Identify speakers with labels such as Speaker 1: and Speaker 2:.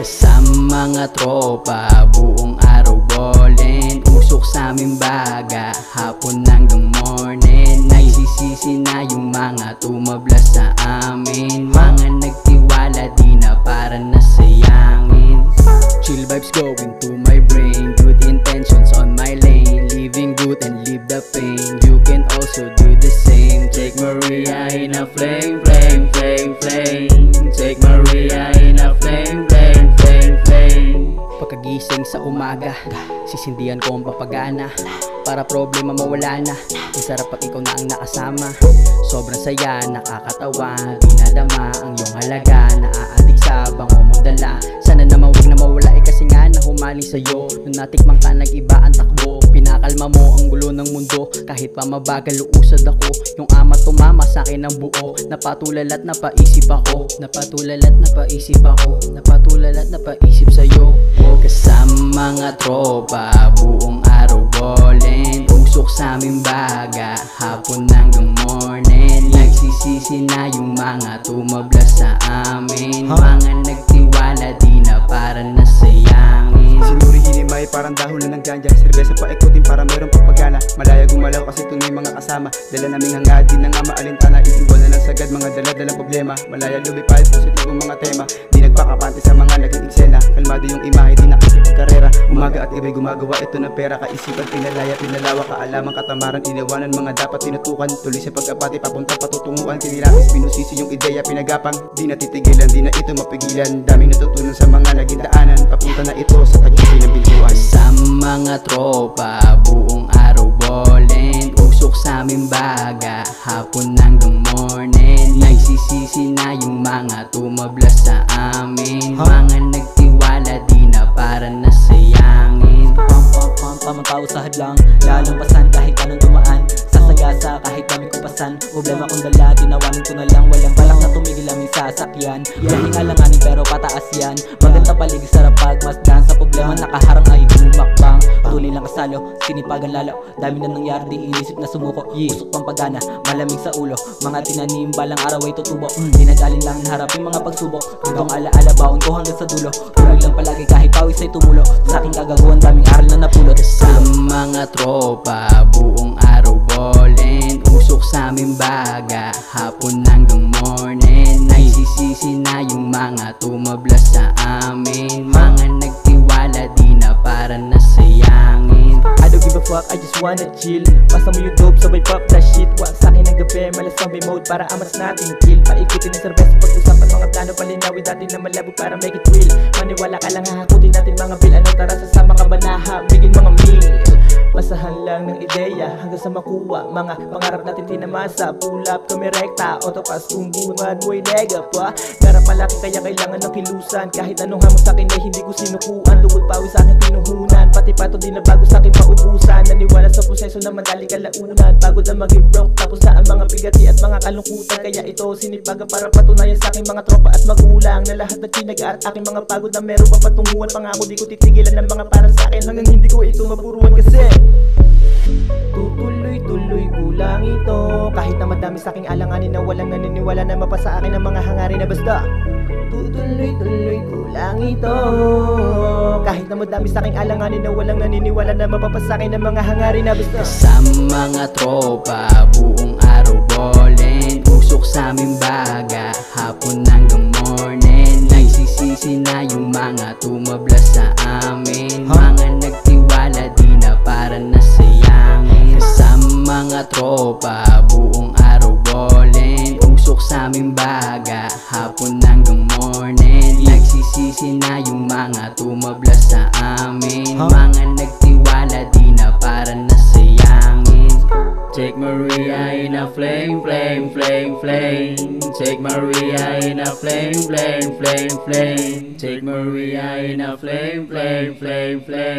Speaker 1: Kasama mga tropa, buong araw ballin. Usok sa aming baga, hapon hanggang morning. Nagsisisi na yung mga tumabla sa amin. Mga nagtiwala di na para nasayangin. Chill vibes going to my brain, good intentions on my lane. Living good and leave the pain, you can also do the same. Take Maria in a flame, flame, flame, flame. Take Maria in a flame, flame, flame, flame. Pagkagising sa umaga, sisindihan ko ang papagana para problema mawala na. Ang sarap pag ikaw na ang nakasama. Sobrang saya, nakakatawa, dinadama ang iyong halaga. Naaadik sa bango mong dala. Sana naman wag na mawala kasi nga nahumaling sa'yo. Nung natikmang ka nag-iba ang takbo, pinakalma mo ang gulo ng mundo. Kahit pa mabagal uusad ako, yung ama tumama sa'kin ng buo. Napatulala't napaisip ako, napatulala't napaisip ako, napatulala't napaisip sa'yo. Kasama mga tropa, buong araw ballin. Usok sa aming baga, hapon hanggang morning. Nagsisisi na yung mga tumabla sa amin. Mga nagtiwala di na para nasayangin.
Speaker 2: Sinuri hinimay parang dahon na ng ganja. Serbesa pa ikutin para meron pagpagana. Malaya gumalaw kasi tunay mga kasama. Dala naming hangad, di na nga maalintana. Iiwan na lang sagad mga dala-dalang problema. Malaya lumipad, positibong mga tema. Di nagpakapante sa mga naging eksena. Kalmado yung imahe, di nakikipagkarera. Umaga at iba'y gumagawa ito ng pera. Kaisipan, pinalaya, pinalawa, kaalaman, katamaran. Iniwanan mga dapat tinutukan. Tuloy sa pag-abati, papunta patutunguan. Kinilapis, binusisi yung ideya, pinagapang. Di natitigilan, di na ito mapigilan. Daming natutunan sa mga naging daanan. Papunta na ito sa tagumpay ng biltuan.
Speaker 1: Kasama mga tropa, buong araw ballin. Usok sa aming baga, hapon hanggang morning. Nagsisisi na yung mga tumabla sa amin. Mga nagtiwala di na para nasayangin.
Speaker 3: Pamapausahad lang, lalong pasan kahit anong dumaan. Sasagasa kahit dami kong pasan. Problema kong dala, tinawanin ko na lang. Walang balak na tumigil aming sasakyan. Lahing alanganin pero pataas yan. Maganda paligid sarap pagmasdan. Sa problema nakaharang ay humakbang. Tuloy lang kasalo, sinipagan lalo. Dami na nangyari, di inisip na sumuko. Usok pang pagana, malamig sa ulo. Mga tinanim, balang araw ay tutubo. Dinagalin lang harapin mga pagsubok. Hanggang alaala baon ko hanggang sa dulo. Tulag lang palagi kahit pawis ay tumulo. Sa aking kagagawan, daming aral na napulot.
Speaker 1: Kasama mga tropa, buong araw ballin. Usok sa aming baga, hapon hanggang morning. Nagsisisi na yung mga tumabla sa amin. Mga nagtiwala di na para nasayangin.
Speaker 3: I don't give a fuck, I just wanna chill. Basta mo yung dope, sabay pop that shit. Wag sa'kin ang gabi, malas zombie mode para amas natin kill. Paikutin ng serbesa, pag-usapan mga plano. Palinawin natin na malabo para make it real. Maniwala ka lang, hahakutin natin mga bill. Ano tara sasama ka ba na habigin mga meal. Basahan lang ng ideya hanggang sa makuha mga pangarap natin tinamasa. Pull up kami rekta, autopass kung bungan mo'y nega pa. Garap malaki kaya kailangan ng kilusan. Kahit anong hamon sa'kin ay hindi ko sinukuan. Lugod pawi sa'kin pinuhunan, pati pato di na bago sa'kin maubusan. Naniwala sa proseso na madali kalaunan. Pagod na maging broke, tapos na ang mga bigati at mga kalungkutan. Kaya ito sinipagan para patunayan sa'king mga tropa at magulang na lahat na tinaga at aking mga pagod na meron pa patunguhan. Pangako di ko titigilan ng mga para sa'kin hanggang hindi ko ito mapuruan kasi tutuloy-tuloy ko lang ito. Kahit na madami sa'king alanganin na walang naniniwala na mapasa akin ang mga hangarin na basta tutuloy-tuloy ko lang ito. Kahit na madami sa'king alanganin na walang naniniwala na mapapasa akin ang mga hangarin na basta.
Speaker 1: Kasama mga tropa, buong araw ballin. Usok sa aming baga, hapon hanggang morning. Nagsisisi na yung mga tumabla sa amin. Mga nagtiwala di na para nasayangin. Kasama mga tropa, buong araw ballin. Usok sa aming baga, hapon hanggang morning. Nagsisisi na yung mga tumabla sa amin. Mga nagtiwala di na para nasayangin. Take Maria in a flame, flame, flame, flame. Take Maria in a flame, flame, flame, flame. Take Maria in a flame, flame, flame, flame.